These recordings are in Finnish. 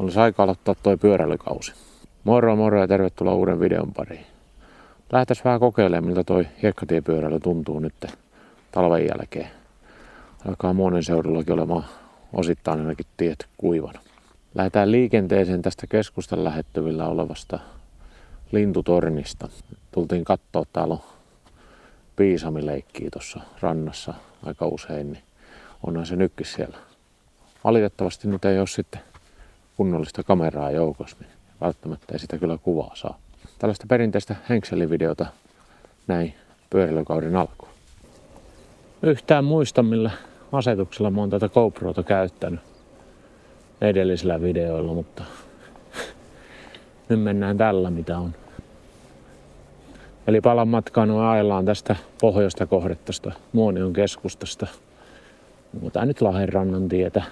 olisi aika aloittaa toi pyöräilykausi. Moro moro ja tervetuloa uuden videon pariin. Lähdetään vähän kokeilemaan, miltä toi hiekkatiepyöräily tuntuu nyt talven jälkeen. Alkaa Muonen seudullakin olemaan osittain ainakin tiet kuivana. Lähdetään liikenteeseen tästä keskustan lähettyvillä olevasta lintutornista. Tultiin kattoo, täällä on piisamileikkiä tuossa rannassa aika usein, niin onhan se nytkin siellä. Valitettavasti nyt ei ole sitten kunnollista kameraa joukossa, niin välttämättä ei sitä kyllä kuvaa saa. Tällaista perinteistä henkselivideota näin pyöräilykauden alkuun. Yhtään muista, millä asetuksella mä oon tätä GoProta käyttänyt edellisillä videoilla, mutta nyt mennään tällä mitä on. Eli palan matkaan ajellaan tästä pohjoista kohdetta Muonion keskustasta. Tää nyt Lahenrannan tietä.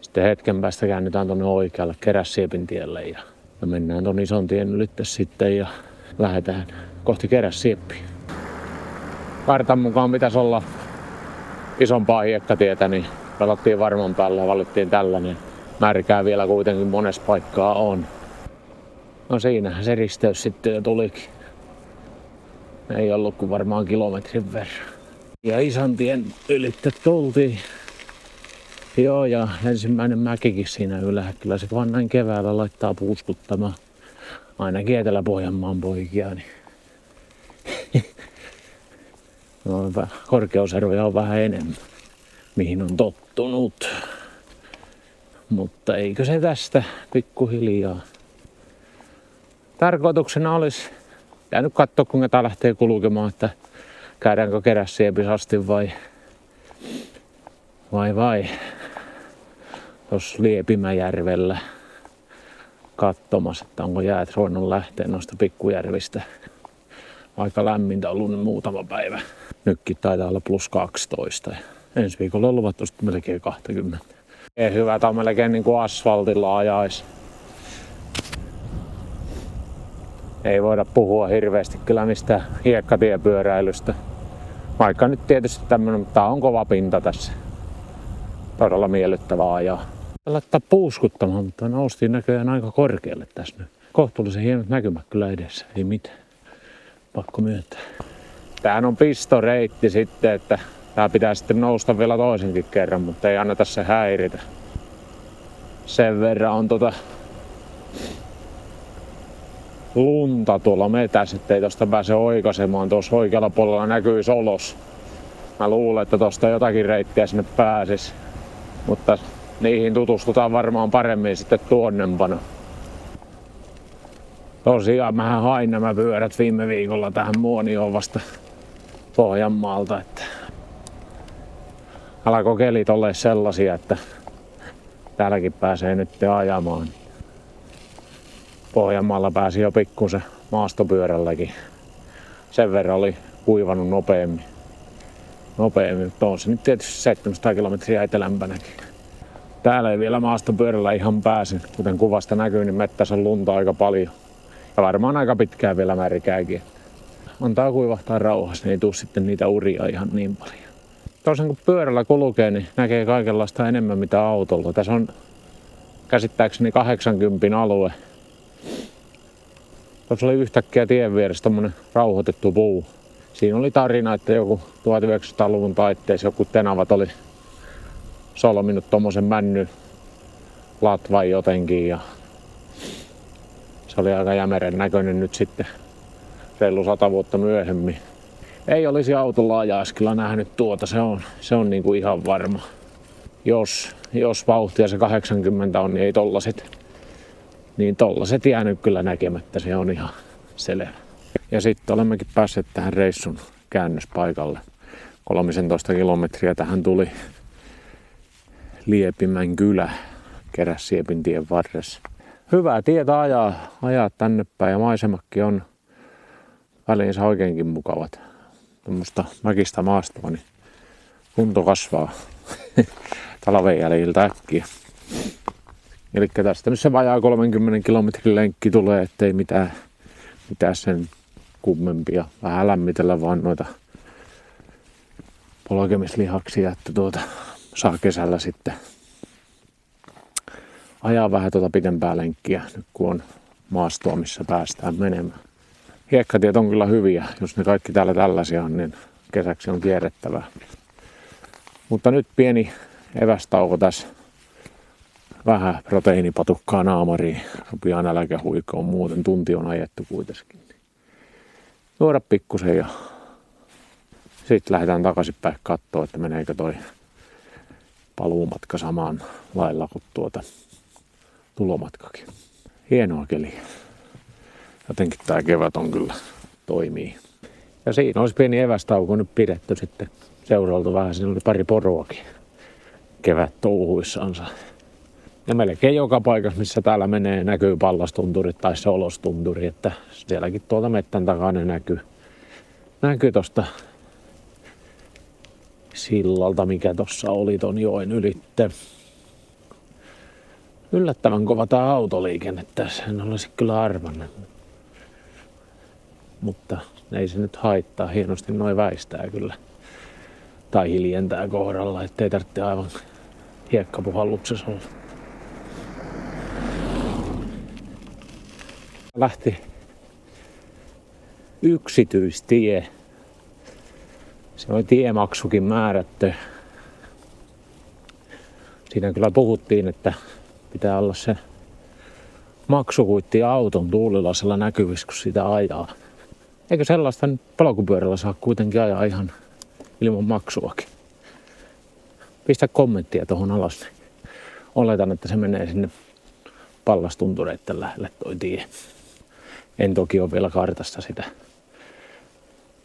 Sitten hetken päästä käännytään tonne oikealle Kerässiepin tielle ja mennään ton ison tien ylitte sitten ja lähdetään kohti Kerässieppiä. Kartan mukaan pitäisi olla isompaa hiekkatietä, niin pelattiin varman päälle ja valittiin tällainen. Märkää vielä kuitenkin monessa paikkaa on. No siinähän se risteys sitten jo tulikin. Ei ollut kuin varmaan kilometrin verran. Ja Isontien ylitte tultiin. Joo, ja ensimmäinen mäkikin siinä ylhäällä. Kyllä se vaan näin keväällä laittaa puuskuttamaan ainakin Etelä-Pohjanmaan poikia. Niin. No, korkeuseroja on vähän enemmän, mihin on tottunut. Mutta eikö se tästä pikkuhiljaa. Tarkoituksena olisi nyt katsoa, kuinka tää lähtee kulkemaan, että käydäänkö Kerässiepissä asti vai tuossa Liepimäjärvellä katsomassa, että onko jäät ruvennut lähteä noista pikkujärvistä. Aika lämmintä ollut nyt muutama päivä. Nytkin taitaa olla +12. Ensi viikolla on luvattu sitten melkein 20. Ei hyvä, tää on melkein niin kuin asfaltilla ajais. Ei voida puhua hirveästi kyllä mistään hiekkatiepyöräilystä. Vaikka nyt tietysti tämmönen, mutta tää on kova pinta tässä. Todella miellyttävää ajaa. Laittaa puuskuttamaan, mutta noustiin näköjään aika korkealle tässä nyt. Kohtuullisen hienot näkymät kyllä edessä, ei mitään. Pakko myöntää. Tämähän on pistoreitti sitten, että tää pitää sitten nousta vielä toisenkin kerran, mutta ei anneta se häiritä. Sen verran on lunta tuolla metässä, ettei tosta pääse oikaisemaan. Tuossa oikealla puolella näkyy solos. Mä luulen, että tosta jotakin reittiä sinne pääsis. Mutta niihin tutustutaan varmaan paremmin sitten tuonnempana. Tosiaan mähän hain nämä pyörät viime viikolla tähän Muonioon vasta Pohjanmaalta. Että alkoi kelit olla sellaisia, että täälläkin pääsee nyt ajamaan. Pohjanmaalla pääsi jo pikkusen maastopyörälläkin. Sen verran oli kuivanut nopeammin. Mutta on se nyt tietysti 700 kilometriä etelämpänäkin. Täällä ei vielä maastopyörällä ihan pääse. Kuten kuvasta näkyy, niin mettässä on lunta aika paljon. Ja varmaan aika pitkään vielä märkääkin. Antaa kuivahtaa rauhassa, niin ei tule sitten niitä uria ihan niin paljon. Tosiaan kun pyörällä kulkee, niin näkee kaikenlaista enemmän mitä autolla. Tässä on käsittääkseni 80 alue. Tuossa oli yhtäkkiä tien vieressä tommonen rauhoitettu puu. Siinä oli tarina, että joku 1900-luvun taitteessa joku tenavat oli solminut tommosen männyn latvan jotenkin ja se oli aika jämeren näköinen nyt sitten reilu 100 vuotta myöhemmin. Ei olisi autolla ajaisi kyllä nähnyt tuota, se on niinku ihan varma. Jos vauhtia se 80 on, niin ei tollaset jäänyt kyllä näkemättä, se on ihan selvä. Ja sitten olemmekin päässeet tähän reissun käännöspaikalle. 13 kilometriä tähän tuli Liepimän kylä Kerässiepin tien varressa. Hyvää tietä ajaa tänne päin ja maisemakki on väliinsä oikeinkin mukavat. Tuommoista mäkistä maastoa, niin kunto kasvaa talven jäljiltä äkkiä. Eli tästä nyt se vajaa 30 kilometrin lenkki tulee, ettei mitään sen kummempia. Vähän lämmitellä vaan noita polkemislihaksia, että saa kesällä sitten ajaa vähän tuota pitempää lenkkiä, nyt kun on maastoa, missä päästään menemään. Hiekkatiet on kyllä hyviä, jos ne kaikki täällä tällaisia on, niin kesäksi on kierrettävää. Mutta nyt pieni evästauko tässä. Vähän proteiinipatukkaa naamariin. Rupeaa nälkähuikoon, muuten tunti on ajettu kuitenkin. Juoda pikkusen ja sitten lähdetään takaisinpäin katsoa, että meneekö toi paluumatka samaan lailla kuin tulomatkakin. Hienoa keliä. Jotenkin tää kevät on kyllä toimii. Ja siinä olisi pieni evästauko nyt pidetty sitten. Seurailtu vähän, siinä oli pari poroakin kevät touhuissansa. Ja melkein joka paikassa, missä täällä menee, näkyy pallastunturit tai solostunturi, että sielläkin tuolta mettän takaa ne näkyy tosta sillalta, mikä tossa oli ton joen ylitte. Yllättävän kova tää autoliikenne tässä, en olisi kyllä arvannut. Mutta ei se nyt haittaa, hienosti noin väistää kyllä. Tai hiljentää kohdalla, ettei tarvitse aivan hiekkapuhalluksessa olla. Lähti yksityistie. Se oli tiemaksukin määrätty. Siinä kyllä puhuttiin, että pitää olla se maksukuitti auton tuulilasella näkyvissä, kun sitä ajaa. Eikö sellaista nyt polkupyörällä saa kuitenkin ajaa ihan ilman maksuakin? Pistä kommenttia tuohon alas. Niin oletan, että se menee sinne pallastuntureitten lähelle toi tie. En toki ole vielä kartasta sitä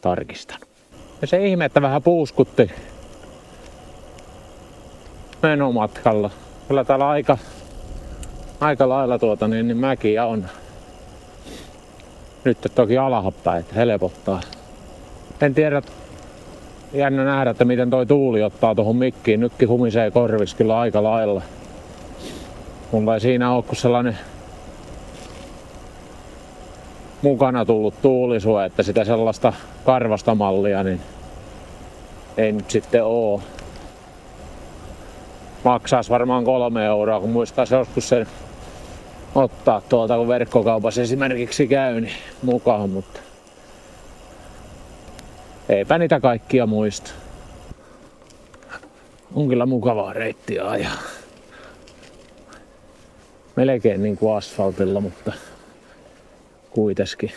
tarkistanut. Ja se ihme, että vähän puuskutti menomatkalla. Kyllä täällä aika lailla niin mäkiä on. Nyt toki alhapäin, että helpottaa. En tiedä, jännä nähdä, että miten toi tuuli ottaa tuohon mikkiin. Nytkin humisee korvis kyllä aika lailla. Mulla ei siinä ole kuin sellainen mukana tullut tuulisue, että sitä sellaista karvasta mallia niin ei nyt sitten oo. Maksaisi varmaan 3 euroa, kun muistaisi joskus sen ottaa tuolta, kun verkkokaupassa esimerkiksi käy, niin mukaan, mutta eipä niitä kaikkia muista. On kyllä mukavaa reittiä ajaa. Melkein niin kuin asfaltilla, mutta kuitenkin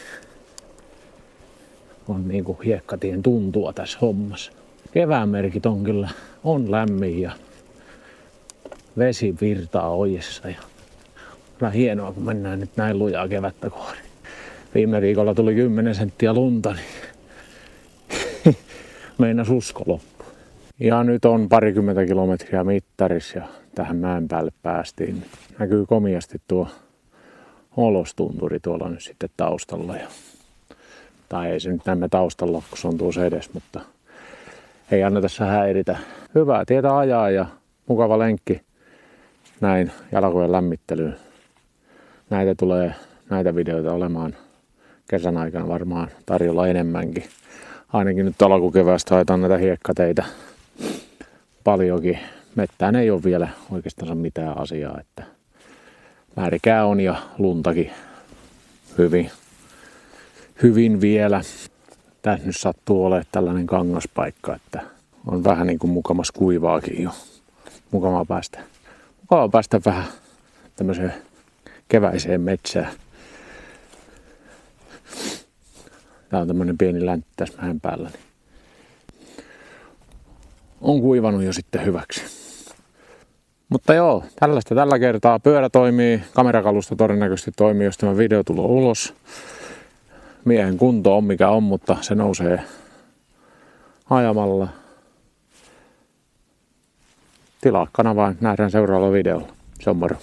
on niin kuin hiekkatien tuntua tässä hommassa. Kevään merkit on lämmin ja vesi virtaa ojissa ja on hienoa, kun mennään nyt näin lujaa kevättä kohden. Viime viikolla tuli 10 senttiä lunta, niin meinas usko loppu. Ja nyt on 20 kilometriä mittarissa ja tähän mäen päälle päästiin. Näkyy komiasti tuo olostunturi tuolla nyt sitten taustalla. Tai ei se nyt näemme taustalla, kun se on tuossa edes, mutta ei anneta tässä häiritä. Hyvää tietä ajaa ja mukava lenkki näin jalkojen lämmittelyyn. Näitä videoita olemaan kesän aikana varmaan tarjolla enemmänkin. Ainakin nyt alkukeväästä haetaan näitä hiekkateitä paljonkin. Mettään ei ole vielä oikeastaan mitään asiaa, että märkää on ja luntakin hyvin vielä. Tässä nyt sattuu olemaan tällainen kangaspaikka, että on vähän niin kuin mukamas kuivaakin jo. Mukavaa päästä vähän tämmöiseen keväiseen metsään. Tää on tämmönen pieni läntti tässä mäen päällä. Niin on kuivanut jo sitten hyväksi. Mutta joo, tällaista tällä kertaa. Pyörä toimii, kamerakalusto todennäköisesti toimii, jos tämä video tulee ulos. Miehen kunto on mikä on, mutta se nousee ajamalla. Tilaa kanavaan, nähdään seuraavalla videolla. Se on moro.